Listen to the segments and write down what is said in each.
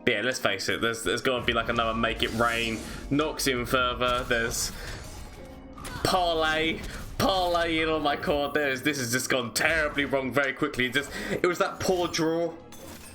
But yeah, let's face it, there's got to be like another Make It Rain, knocks him further, there's Parlay in on my cord. This has just gone terribly wrong very quickly. It was that poor draw.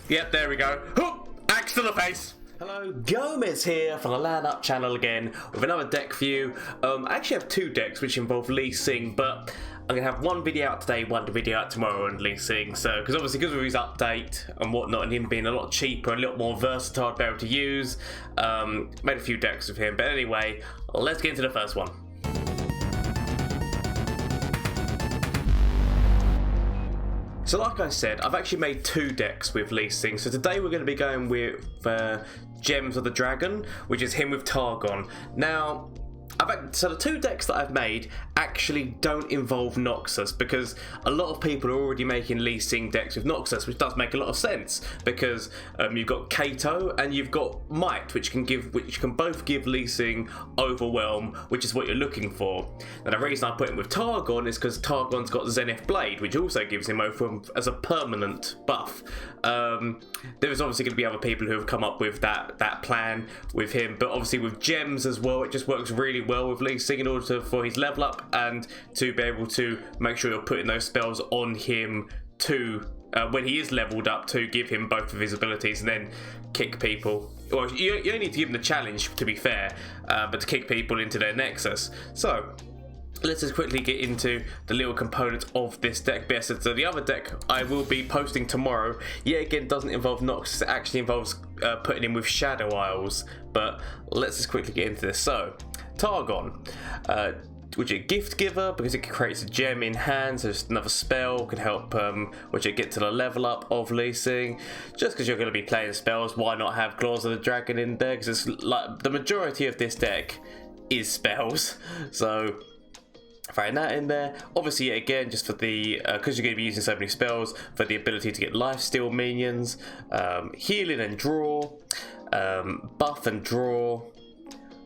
Yep, there we go. Hoop! Axe to the face. Hello, Gomez here from the LAN Up channel again with another deck for you. I actually have two decks which involve Lee Sin, but I'm going to have one video out today, one video out tomorrow on Lee Sin. So, because of his update and whatnot, and him being a lot cheaper and a lot more versatile to be able to use, made a few decks with him. But anyway, let's get into the first one. So like I said, I've actually made two decks with Lee Sin. So today we're going to be going with Gems of the Dragon, which is him with Targon. Now, so the two decks that I've made actually don't involve Noxus, because a lot of people are already making Lee Sin decks with Noxus, which does make a lot of sense, because you've got Kato and you've got Might, which can both give Lee Sin Overwhelm, which is what you're looking for. Now the reason I put him with Targon is because Targon's got Zenith Blade, which also gives him Overwhelm as a permanent buff. There's obviously going to be other people who have come up with that plan with him, but obviously with Gems as well, it just works really well with Lee Sin in order for his level up and to be able to make sure you're putting those spells on him to when he is leveled up, to give him both of his abilities and then kick people. Well, you only need to give him the challenge, to be fair, but to kick people into their Nexus. So let's just quickly get into the little components of this deck. So the other deck I will be posting tomorrow, again, doesn't involve Noxus. It actually involves putting in with Shadow Isles. But let's just quickly get into this. So Targon, which is a gift giver because it creates a gem in hand, so just another spell can help which it get to the level up of Lee Sin. Just because you're going to be playing spells, why not have Claws of the Dragon in there? Because it's like the majority of this deck is spells, so throwing that in there. Obviously, again, just for the because you're going to be using so many spells, for the ability to get lifesteal minions, healing and draw, buff and draw.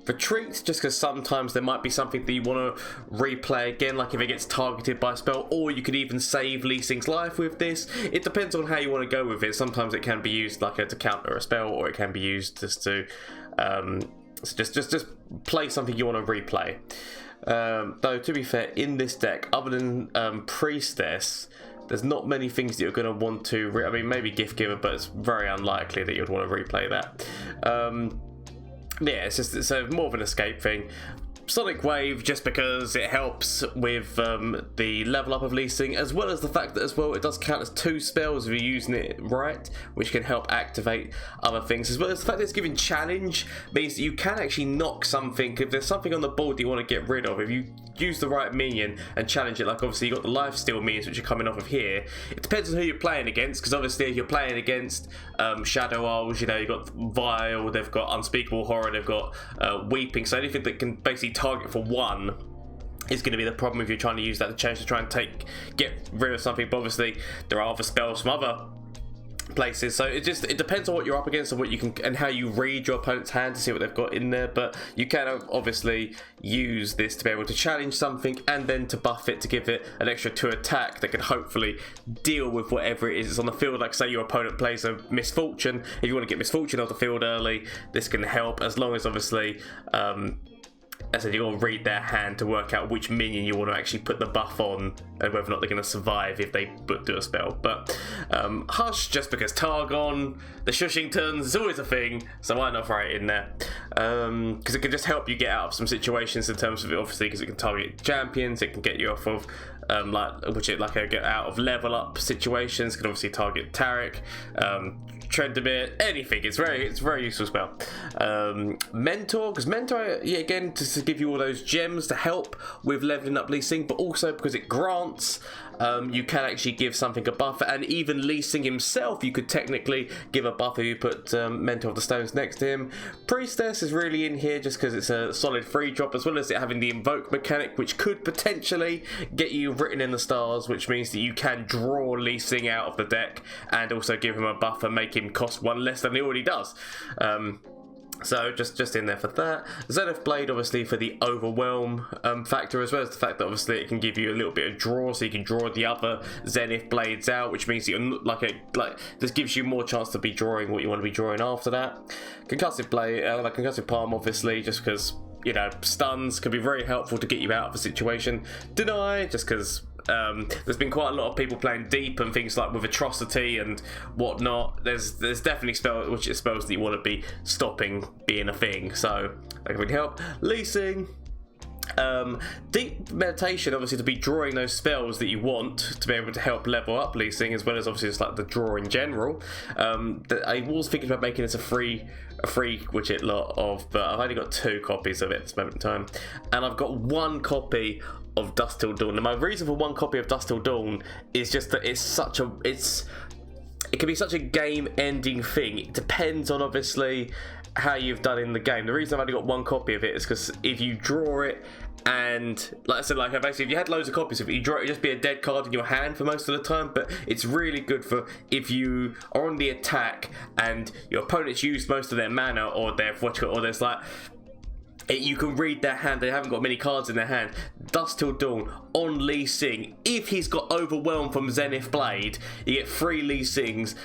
Retreat, just because sometimes there might be something that you want to replay again, like if it gets targeted by a spell, or you could even save Lee Sin's life with this. It depends on how you want to go with it. Sometimes it can be used like to counter a spell, or it can be used just to just play something you want to replay. Though to be fair, in this deck, other than Priestess, there's not many things that you're going to want to. I mean, maybe Gift Giver, but it's very unlikely that you'd want to replay that. Yeah, it's more of an escape thing. Sonic Wave, just because it helps with the level up of Lee Sin, as well as the fact that it does count as two spells if you're using it right, which can help activate other things, as well as the fact that it's giving challenge means that you can actually knock something. If there's something on the board that you want to get rid of, if you use the right minion and challenge it, like obviously you got the lifesteal minions which are coming off of here. It depends on who you're playing against, because obviously if you're playing against Shadow Isles, you've got Vile, they've got Unspeakable Horror, they've got Weeping, so anything that can basically target for one is going to be the problem if you're trying to use that to change to try and get rid of something. But obviously there are other spells from other places, so it depends on what you're up against and what you can and how you read your opponent's hand to see what they've got in there. But you can obviously use this to be able to challenge something and then to buff it to give it an extra 2 attack that can hopefully deal with whatever it is on the field. Like say your opponent plays a Misfortune, if you want to get Misfortune off the field early, this can help, as long as obviously as I said, you've got to read their hand to work out which minion you want to actually put the buff on and whether or not they're going to survive if they do a spell. But Hush, just because Targon, the Shushingtons, is always a thing, so why not throw it in there? Because it can just help you get out of some situations in terms of it, obviously, because it can target champions, it can get you off of get out of level up situations, can obviously target Tarek, Trendemir, anything. It's very useful spell. Mentor, because Mentor, again, to give you all those gems to help with leveling up Lee Sin, but also because it grants, you can actually give something a buff, and even Lee Sin himself, you could technically give a buff if you put Mentor of the Stones next to him. Priestess is really in here just because it's a solid free drop, as well as it having the invoke mechanic, which could potentially get you written in the stars, which means that you can draw Lee Sin out of the deck and also give him a buff and make him cost 1 less than he already does. So just in there for that. Zenith Blade obviously for the overwhelm factor, as well as the fact that obviously it can give you a little bit of draw, so you can draw the other Zenith Blades out, which means you're this gives you more chance to be drawing what you want to be drawing after that. Concussive Blade, Concussive Palm, obviously, just because, you know, stuns can be very helpful to get you out of a situation. Deny, just because there's been quite a lot of people playing deep and things like with Atrocity and whatnot. There's definitely spells that you want to be stopping being a thing, so that can really help. Lee Sin. Deep Meditation, obviously, to be drawing those spells that you want to be able to help level up Lee Sin, as well as obviously just like the draw in general. I was thinking about making this a free widget lot of, but I've only got 2 copies of it at this moment in time, and I've got 1 copy of Dusk Till Dawn. And my reason for 1 copy of Dusk Till Dawn is just that it can be such a game-ending thing. It depends on obviously how you've done in the game. The reason I've only got 1 copy of it is because if you draw it, and like I said, like basically if you had loads of copies of it, you draw it, it'd just be a dead card in your hand for most of the time. But it's really good for if you are on the attack and your opponent's used most of their mana, or there's like, you can read their hand, they haven't got many cards in their hand. Dusk Till Dawn on Lee Sin, if he's got Overwhelm from Zenith Blade, you get 3 Lee Sins.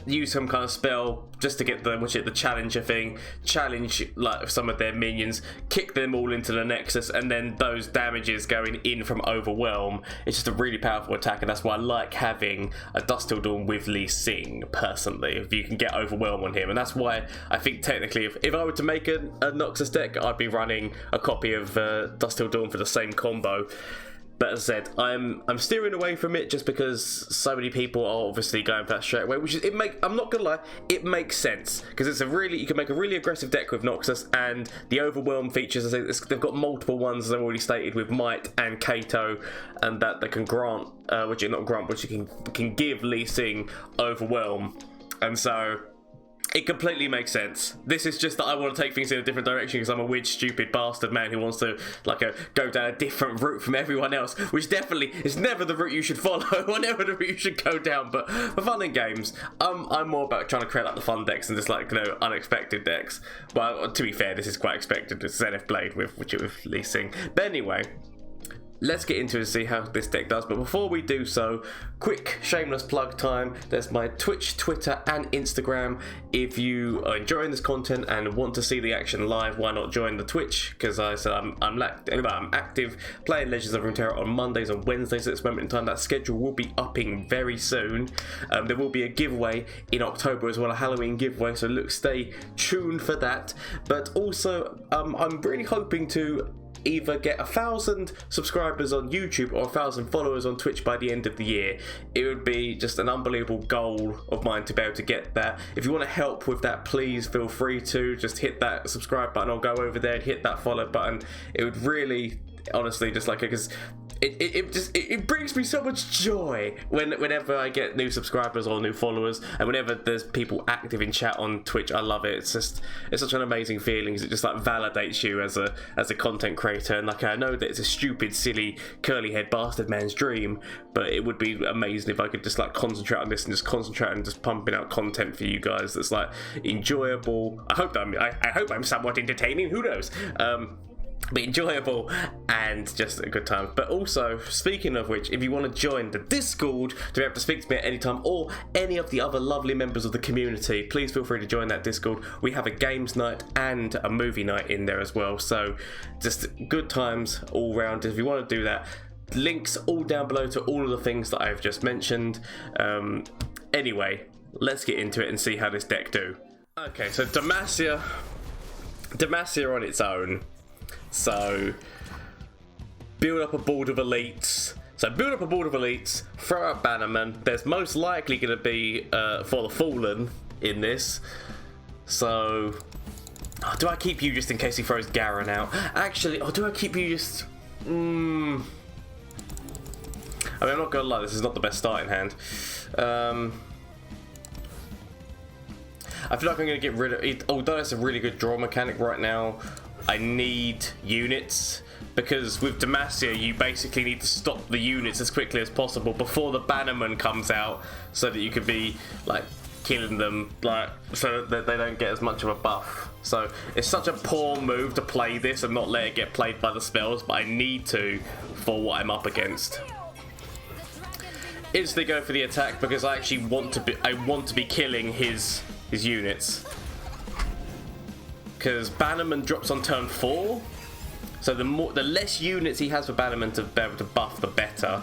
Use some kind of spell just to get the challenger thing, challenge like some of their minions, kick them all into the Nexus, and then those damages going in from Overwhelm. It's just a really powerful attack, and that's why I like having a Dusk Till Dawn with Lee Sin personally, if you can get Overwhelm on him. And that's why I think technically if I were to make a Noxus deck, I'd be running a copy of Dusk Till Dawn for the same combo. But as I said, I'm steering away from it just because so many people are obviously going for that straight away, which is I'm not gonna lie, it makes sense because you can make a really aggressive deck with Noxus, and the Overwhelm features, they've got multiple ones as I've already stated with Might and Kato, and that they can grant, which you can give Lee Sin Overwhelm, and so it completely makes sense. This is just that I want to take things in a different direction because I'm a weird, stupid bastard man who wants to go down a different route from everyone else, which definitely is never the route you should follow or never the route you should go down. But for fun and games, I'm more about trying to create like the fun decks and just like, you know, unexpected decks. Well, to be fair, this is quite expected. It's Zenith Blade with Lee Sin. But anyway, let's get into it and see how this deck does. But before we do so, quick shameless plug time. There's my Twitch, Twitter and Instagram. If you are enjoying this content and want to see the action live, why not join the Twitch? Because I said I'm active playing Legends of Runeterra on Mondays and Wednesdays at this moment in time. That schedule will be upping very soon. There will be a giveaway in October as well, a Halloween giveaway, so stay tuned for that. But also I'm really hoping to either get 1,000 subscribers on YouTube or 1,000 followers on Twitch by the end of the year. It would be just an unbelievable goal of mine to be able to get that. If you want to help with that, please feel free to just hit that subscribe button or go over there and hit that follow button. It would really, honestly, just like, because it brings me so much joy whenever I get new subscribers or new followers, and whenever there's people active in chat on Twitch. I love it. It's such an amazing feeling. It just like validates you as a content creator, and like I know that it's a stupid, silly, curly head bastard man's dream, but it would be amazing if I could just like concentrate on this and just concentrate on just pumping out content for you guys that's like enjoyable. I hope I'm somewhat entertaining. Who knows? But enjoyable and just a good time. But also, speaking of which, if you want to join the Discord to be able to speak to me at any time, or any of the other lovely members of the community, please feel free to join that Discord. We have a games night and a movie night in there as well, so just good times all round. If you want to do that, links all down below to all of the things that I've just mentioned. Anyway, let's get into it and see how this deck do. Okay, so Demacia on its own. So build up a board of elites. Throw out Bannerman. There's most likely going to be for the Fallen in this. So do I keep you just in case he throws Garen out? Actually, or do I keep you just? I mean, I'm not gonna lie, this is not the best starting hand. I feel like I'm gonna get rid of it, although it's a really good draw mechanic right now. I need units, because with Demacia you basically need to stop the units as quickly as possible before the Bannerman comes out, so that you could be like killing them, like, so that they don't get as much of a buff. So it's such a poor move to play this and not let it get played by the spells, but I need to for what I'm up against. Instantly go for the attack because I actually want to be killing his units. Because Bannerman drops on turn 4, so the less units he has for Bannerman to be able to buff, the better.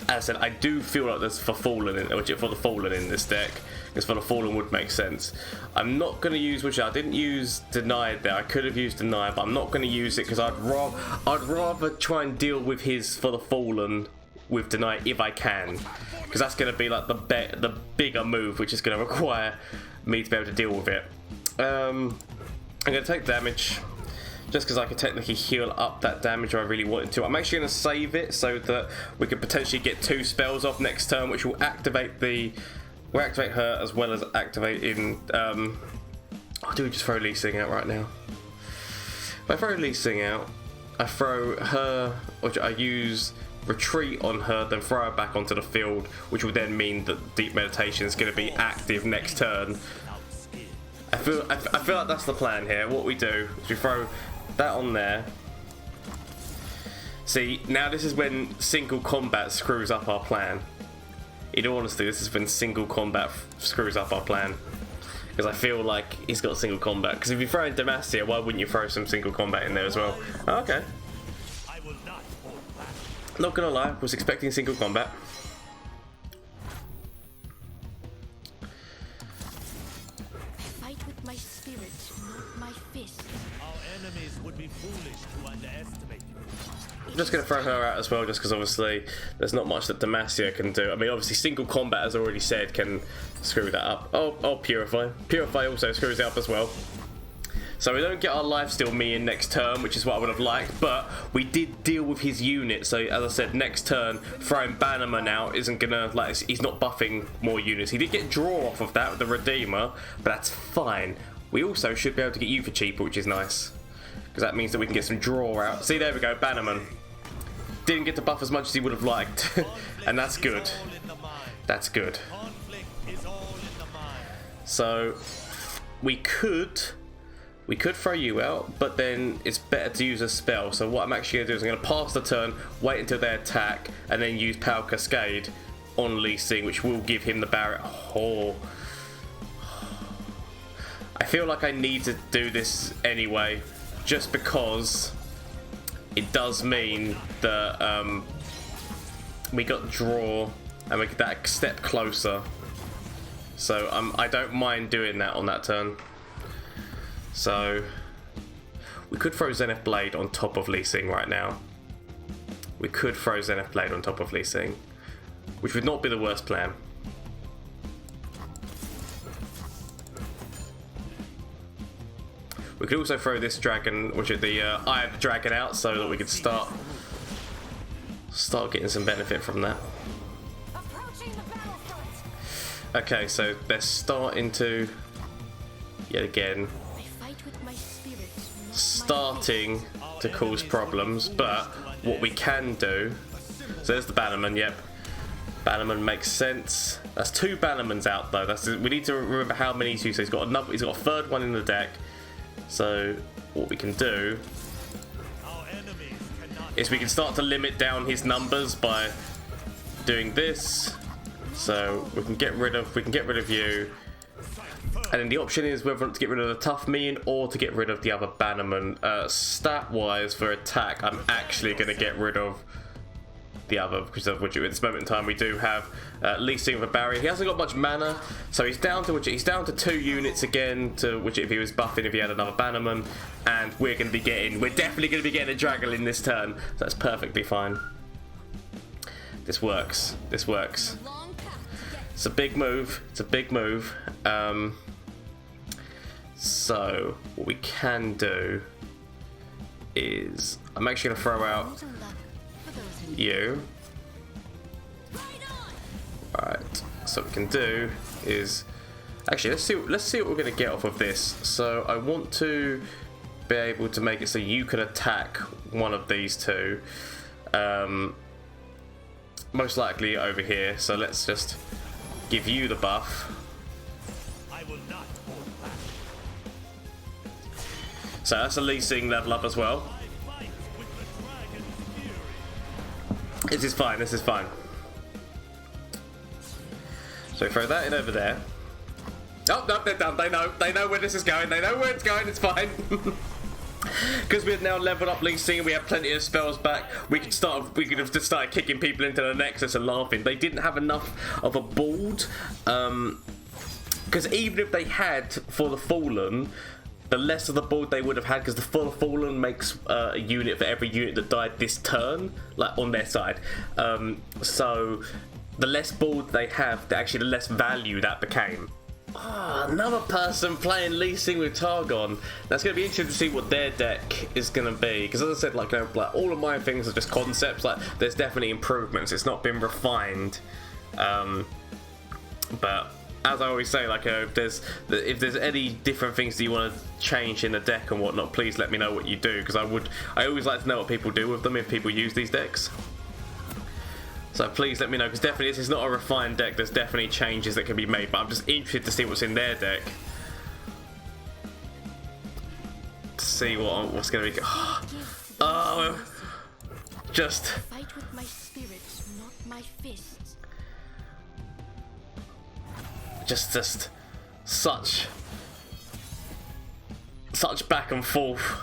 As I said, I do feel like there's for the Fallen in this deck, because for the Fallen would make sense. I'm not going to use, which I didn't use Denied there. I could have used Denied, but I'm not going to use it because I'd rather try and deal with his for the Fallen with Denied if I can, because that's going to be like the bigger move, which is going to require me to be able to deal with it. I'm going to take damage. Just because I could technically heal up that damage if I really wanted to. I'm actually going to save it so that we could potentially get 2 spells off next turn, which will activate her as well as activating. Do we just throw Lee Sin out right now? If I throw Lee Sin out, I throw her, which I use retreat on her, then throw her back onto the field, which would then mean that Deep Meditation is going to be active next turn. I feel like that's the plan here. What we do is we throw that on there. See, now this is when single combat screws up our plan. In all honesty, this is when single combat screws up our plan. Because I feel like he's got single combat. Because if you throw in Demacia, why wouldn't you throw some single combat in there as well? Oh, okay. Not gonna lie, was expecting single combat. I'm just going to throw her out as well, just because obviously there's not much that Demacia can do. I mean, obviously single combat, as I already said, can screw that up. Oh, Purify. Purify also screws it up as well. So we don't get our lifesteal me in next turn, which is what I would have liked, but we did deal with his unit. So as I said, next turn, throwing Bannerman out isn't going to, like, he's not buffing more units. He did get draw off of that with the Redeemer, but that's fine. We also should be able to get you for cheaper, which is nice. Because that means that we can get some draw out. See, there we go, Bannerman. Didn't get to buff as much as he would have liked. And that's good. That's good. So, we could throw you out, but then it's better to use a spell. So what I'm actually going to do is I'm going to pass the turn, wait until they attack, and then use Power Cascade on Lee Sin, which will give him the Barret. Oh. I feel like I need to do this anyway, just because it does mean that we got draw and we get that step closer. So I don't mind doing that on that turn. So we could throw Zenith Blade on top of Lee Sin right now. We could throw Zenith Blade on top of Lee Sin, which would not be the worst plan. We could also throw this dragon, which is the Eye of the Dragon, out so that we could start getting some benefit from that. Okay, so they're starting to, yet again, starting to cause problems, but what we can do, so there's the Bannerman, yep. Bannerman makes sense. That's 2 Bannermans out though. We need to remember how many he's used. So he's got a third one in the deck. So what we can do is we can start to limit down his numbers by doing this. So we can get rid of you, and then the option is whether to get rid of the Tough Mean or to get rid of the other Bannerman. Stat wise for attack, I'm actually going to get rid of the other, because of which at this moment in time we do have Lee Sin with a barrier. He hasn't got much mana, so he's down to 2 units again, to which if he was buffing if he had another Bannerman, and we're definitely going to be getting a Dragon in this turn, so that's perfectly fine. This works. It's a big move. So what we can do is I'm actually going to throw out you. Right, so what we can do is actually let's see what we're going to get off of this. So I want to be able to make it so you can attack one of these 2, most likely over here. So let's just give you the buff. I will not hold back. So that's a Lee Sin level up as well. I fight with the dragon's fury. This is fine, this is fine. So throw that in over there. Oh, no, they're done. They know where this is going. They know where it's going. It's fine. Because we've now leveled up Lee Sin, we have plenty of spells back. We could have just started kicking people into the Nexus and laughing. They didn't have enough of a board. Because even if they had for the Fallen, the less of the board they would have had, because the Fallen makes a unit for every unit that died this turn, like on their side. So the less board they have, actually the less value that became. Oh, another person playing Lee Sin with Targon. That's going to be interesting to see what their deck is going to be. Because as I said, like, you know, like all of my things are just concepts. Like, there's definitely improvements. It's not been refined. But as I always say, like, if there's any different things that you want to change in the deck and whatnot, please let me know what you do. Because I always like to know what people do with them if people use these decks. So please let me know, because definitely this is not a refined deck. There's definitely changes that can be made, but I'm just interested to see what's in their deck. To see what's going to be. Oh, just. Fight with my spirit, not my fists. Just such back and forth.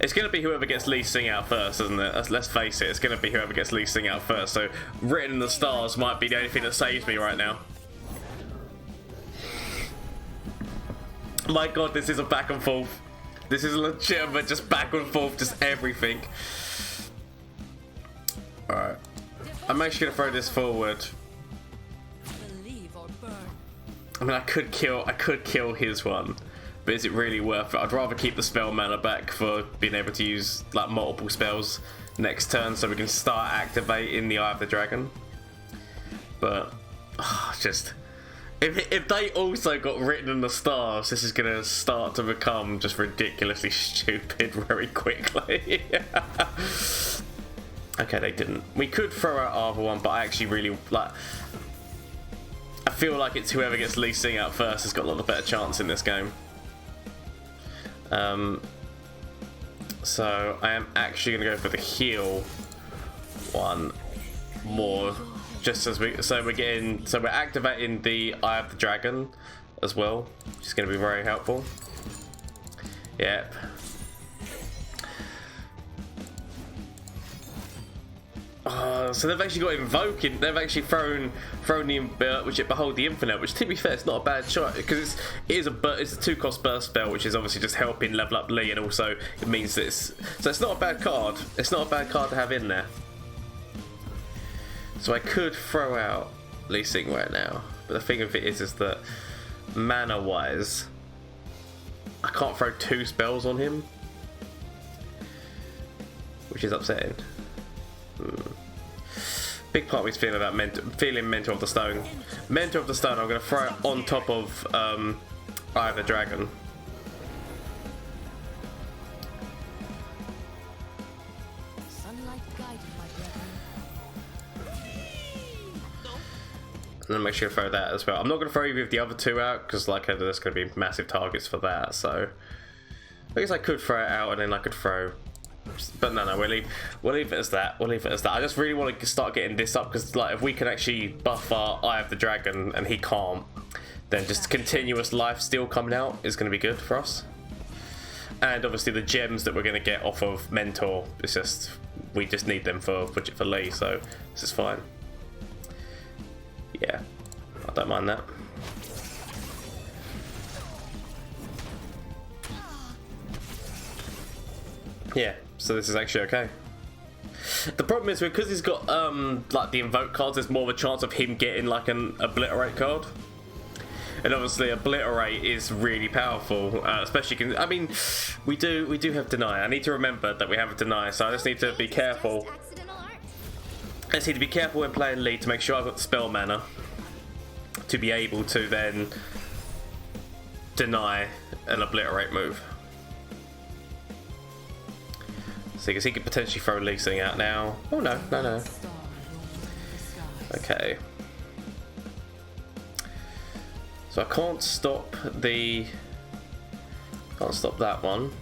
It's going to be whoever gets Lee Sin out first, isn't it? Let's face it, it's going to be whoever gets Lee Sin out first. So, written in the stars might be the only thing that saves me right now. My god, this is a back and forth. This is legitimate, just back and forth, just everything. Alright. I'm actually going to throw this forward. Believe or burn. I mean, I could kill his one. But is it really worth it? I'd rather keep the spell mana back for being able to use like multiple spells next turn, so we can start activating the Eye of the Dragon. But just if they also got written in the stars, this is gonna start to become just ridiculously stupid very quickly. Okay, they didn't. We could throw out either one, but I actually really like. I feel like it's whoever gets Lee Sin out first has got a lot better chance in this game. So I am actually going to go for the heal one more, just as we're activating the Eye of the Dragon as well, which is going to be very helpful. Yep. So they've actually got invoking. They've actually thrown the which it behold the infinite, which to be fair, it's not a bad shot because it's a 2-cost burst spell, which is obviously just helping level up Lee, and also it means that it's not a bad card. It's not a bad card to have in there. So I could throw out Lee Sin right now, but the thing of it is that mana wise, I can't throw 2 spells on him, which is upsetting. Big part of me's feeling about Mentor of the Stone. Mentor of the Stone, I'm going to throw it on top of Eye of the Dragon. Sunlight guided my brethren. And then make sure to throw that as well. I'm not going to throw either of the other 2 out because, like, there's going to be massive targets for that. So I guess I could throw it out and then I could throw. But no, we'll leave it as that. We'll leave it as that. I just really want to start getting this up because, like, if we can actually buff our Eye of the Dragon and he can't, then just continuous life steal coming out is going to be good for us. And obviously the gems that we're going to get off of Mentor, it's just we just need them for Lee, so this is fine. Yeah, I don't mind that. Yeah. So this is actually okay. The problem is because he's got like the invoke cards, there's more of a chance of him getting like an obliterate card, and obviously obliterate is really powerful, especially. I mean, we do have deny. I need to remember that we have a deny, so I just need to be careful. I just need to be careful when playing Lee to make sure I've got the spell mana to be able to then deny an obliterate move. So because he could potentially throw Lee Sin out now. Oh no. Okay. So I can't stop the... Can't stop that one.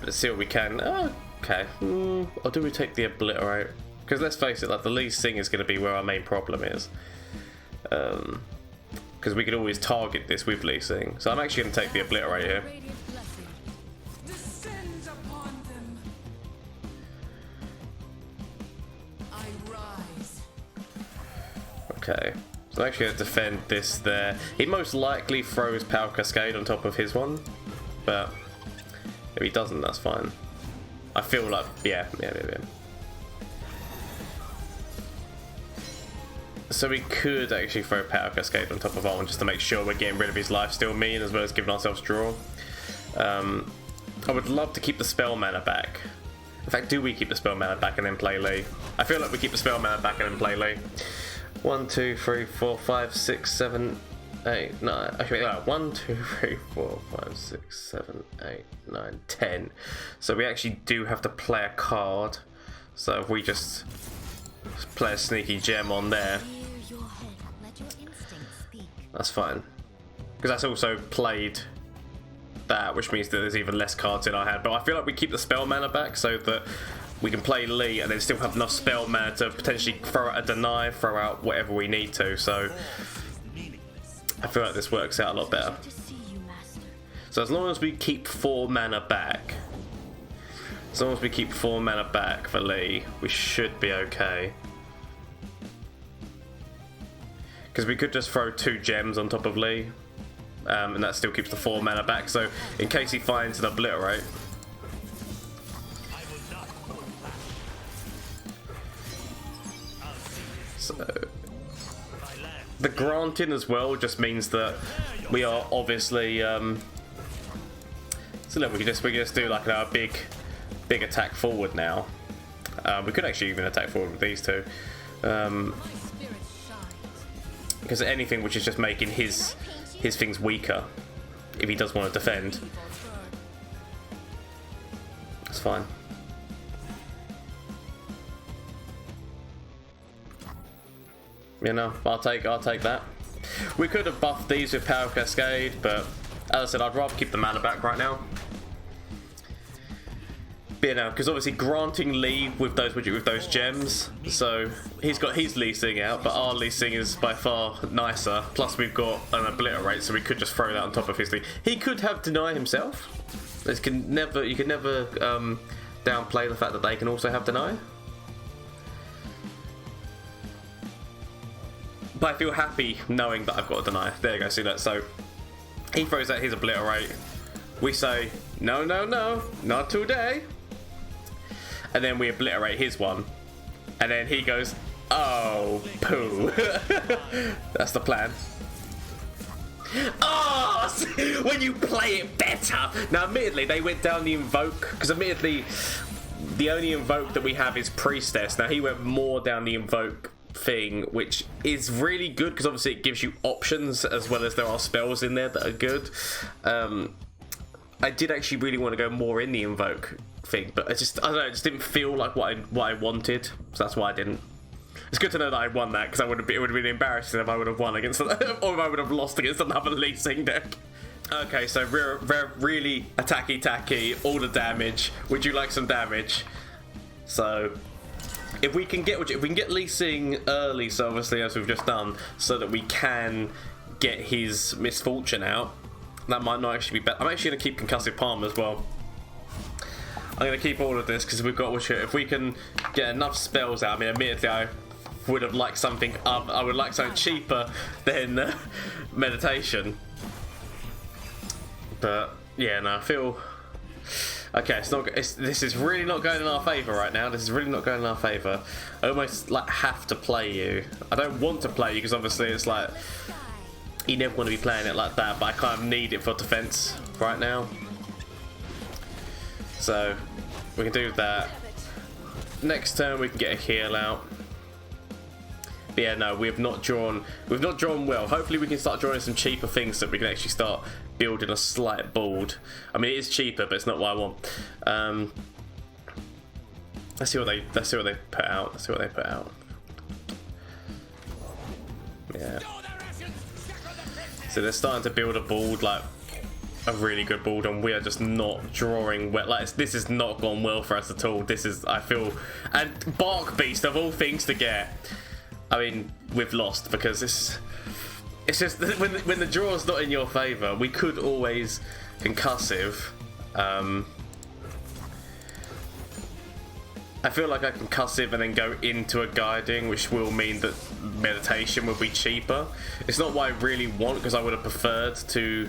Let's see what we can. Oh, okay. Or do we take the Obliterate? Because let's face it, like the Lee Sin is going to be where our main problem is. Because we could always target this with Lee Sin. So I'm actually going to take the Obliterate here. Radiant blessing. Descend upon them. I rise. Okay. So I'm actually going to defend this there. He most likely throws Power Cascade on top of his one. But if he doesn't, that's fine. I feel like, yeah. So we could actually throw Power Cascade on top of our one just to make sure we're getting rid of his lifesteal mean as well as giving ourselves draw. I would love to keep the spell mana back. In fact, do we keep the spell mana back and then play Lee? I feel like we keep the spell mana back and then play Lee. 1, 2, 3, 4, 5, 6, 7, 8, 9. Actually, 1, 2, 3, 4, 5, 6, 7, 8, 9, 10. So we actually do have to play a card. So if we just play a sneaky gem on there, Clear your head. Let your instincts speak. that's fine. Because that's also played that, which means that there's even less cards in our hand. But I feel like we keep the spell mana back so that we can play Lee and then still have enough spell mana to potentially throw out a deny, throw out whatever we need to. So I feel like this works out a lot better. To see you, master. So as long as we keep 4 mana back, as long as we keep 4 mana back for Lee, we should be okay. Because we could just throw 2 gems on top of Lee, and that still keeps the 4 mana back. So in case he finds an Obliterate, so the granting as well just means that we are obviously so look, we can just do like a big attack forward now. We could actually even attack forward with these two, My spirit shines. because anything which is just making his things weaker if he does want to defend, Leave or burn. it's fine. You know, I'll take that. We could have buffed these with Power Cascade, but as I said, I'd rather keep the mana back right now. But, you know, because obviously granting Lee with those gems, so he's got his Lee Sin out, but our Lee Sin is by far nicer. Plus we've got an Obliterate, so we could just throw that on top of his thing. He could have Deny himself. You can never downplay the fact that they can also have Deny. But I feel happy knowing that I've got a Deny. There you go, see that? So he throws out his Obliterate. We say, no, not today. And then we Obliterate his one. And then he goes, oh, poo. That's the plan. Oh, when you play it better. Now, admittedly, they went down the Invoke, because admittedly, the only Invoke that we have is Priestess. Now, he went more down the Invoke thing, which is really good, because obviously it gives you options, as well as there are spells in there that are good. I did actually really want to go more in the Invoke thing, but I don't know, it just didn't feel like what I wanted, so that's why I didn't. It's good to know that I won that, because it would have been embarrassing if I would have won against or if I would have lost against another Lee Sin deck. Okay, so really attacky, all the damage. Would you like some damage? So if we can get Lee Sin early, so obviously as we've just done, so that we can get his Misfortune out, that might not actually be better. I'm actually going to keep Concussive Palm as well. I'm going to keep all of this because if we can get enough spells out. I mean, admittedly, I would have liked something. I would like something cheaper than Meditation. But yeah, no, I feel okay. This is really not going in our favour right now. This is really not going in our favour. I almost like have to play you. I don't want to play you because obviously it's like you never want to be playing it like that. But I kind of need it for defence right now. So we can do that. Next turn we can get a heal out. But yeah, no, we've not drawn well. Hopefully we can start drawing some cheaper things so that we can actually start building a slight board. I mean, it is cheaper, but it's not what I want. Let's see what they put out. Yeah. So they're starting to build a board, like a really good board, and we are just not drawing well. Like this has not gone well for us at all. This is, I feel, and Bark Beast of all things to get. I mean, we've lost because it's just when the draw's not in your favour. We could always concussive. I feel like I can concussive and then go into a guiding, which will mean that meditation will be cheaper. It's not what I really want, because I would have preferred to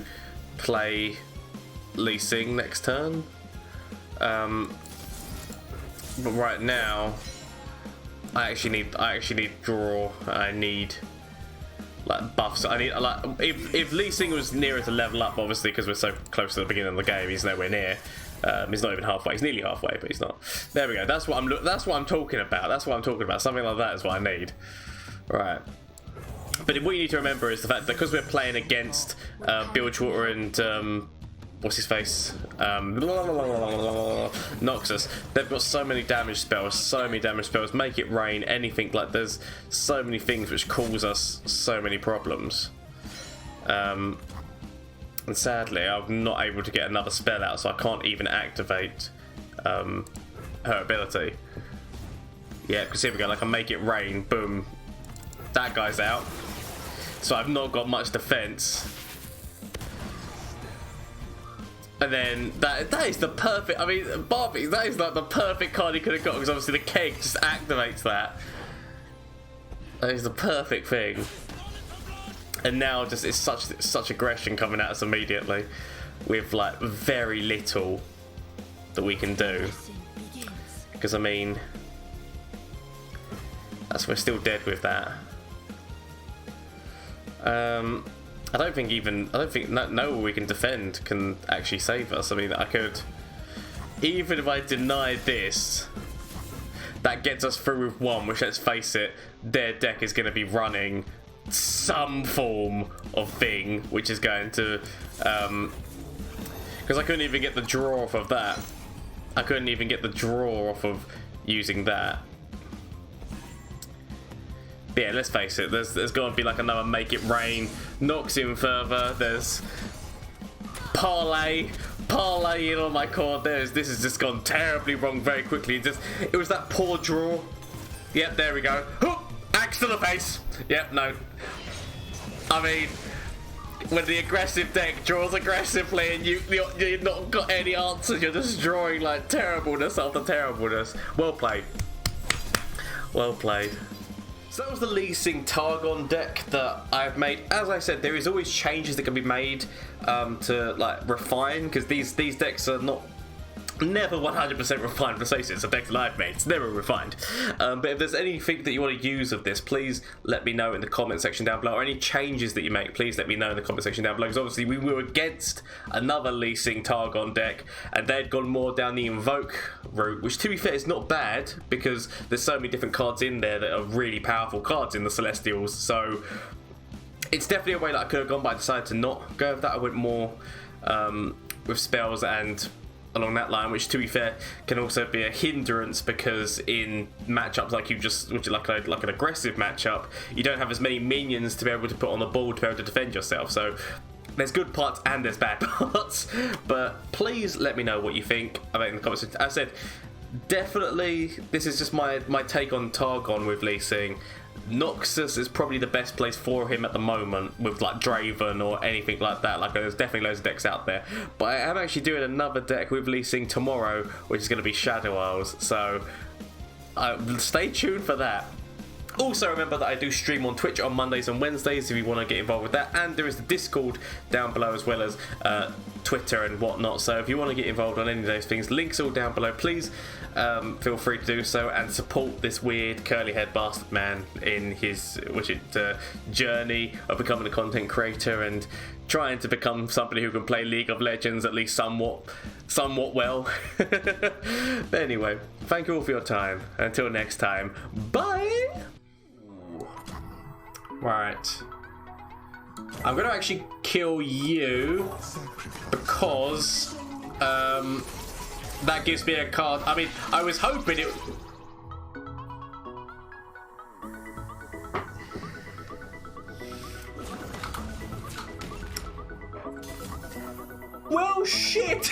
play Lee Sin next turn. But right now, I actually need draw. I need like buffs. I need like if Lee Sin was nearer to level up, obviously, because we're so close to the beginning of the game, he's nowhere near. He's not even halfway. He's nearly halfway, but he's not. There we go. That's what I'm talking about. That's what I'm talking about. Something like that is what I need. Right. But what you need to remember is the fact that because we're playing against Bilgewater and what's his face, Noxus, they've got so many damage spells. Make it rain, anything. Like there's so many things which cause us so many problems. And sadly, I'm not able to get another spell out, so I can't even activate her ability. Yeah, because here we go. Like I make it rain, boom, that guy's out. So I've not got much defense. And then that is the perfect. I mean, Barbie, that is like the perfect card he could have got, because obviously the keg just activates that. That is the perfect thing. And now just it's such aggression coming at us immediately, with like very little that we can do. Because I mean, we're still dead with that. I don't think no we can defend can actually save us. I mean, I could, even if I deny this, that gets us through with one, which, let's face it, their deck is going to be running some form of thing, which is going to, because I couldn't even get the draw off of that. I couldn't even get the draw off of using that. But yeah, let's face it, there's going to be like another make it rain, knocks in further, there's parlay in on my card. This has just gone terribly wrong very quickly. It was that poor draw. Yep, there we go. Axe to the face. Yep, no. I mean, when the aggressive deck draws aggressively and you've not got any answers, you're just drawing like terribleness after terribleness. Well played. Well played. So that was the Lee Sin Targon deck that I've made. As I said, there is always changes that can be made to like refine, because these decks are never 100% refined. Let's face it, it's a deck that I've made. It's never refined. But if there's anything that you want to use of this, please let me know in the comment section down below. Or any changes that you make, please let me know in the comment section down below. Because obviously we were against another Lee Sin Targon deck, and they'd gone more down the Invoke route, which to be fair is not bad, because there's so many different cards in there that are really powerful cards in the Celestials. So it's definitely a way that I could have gone, but I decided to not go with that. I went more with spells and along that line, which to be fair can also be a hindrance, because in matchups like like an aggressive matchup, you don't have as many minions to be able to put on the board to be able to defend yourself. So there's good parts and there's bad parts. But please let me know what you think about it in the comments. As I said, definitely this is just my take on Targon with Lee Sin. Noxus is probably the best place for him at the moment, with like Draven or anything like that. Like there's definitely loads of decks out there, but I am actually doing another deck with Lee Sin tomorrow, which is going to be Shadow Isles, so stay tuned for that. Also remember that I do stream on Twitch on Mondays and Wednesdays if you want to get involved with that, and there is the Discord down below, as well as Twitter and whatnot. So if you want to get involved on any of those things, links all down below. Please feel free to do so and support this weird curly head bastard man in his journey of becoming a content creator and trying to become somebody who can play League of Legends at least somewhat well. But anyway, thank you all for your time. Until next time, bye. Right, I'm gonna actually kill you because that gives me a card. I mean, I was hoping it Well, shit!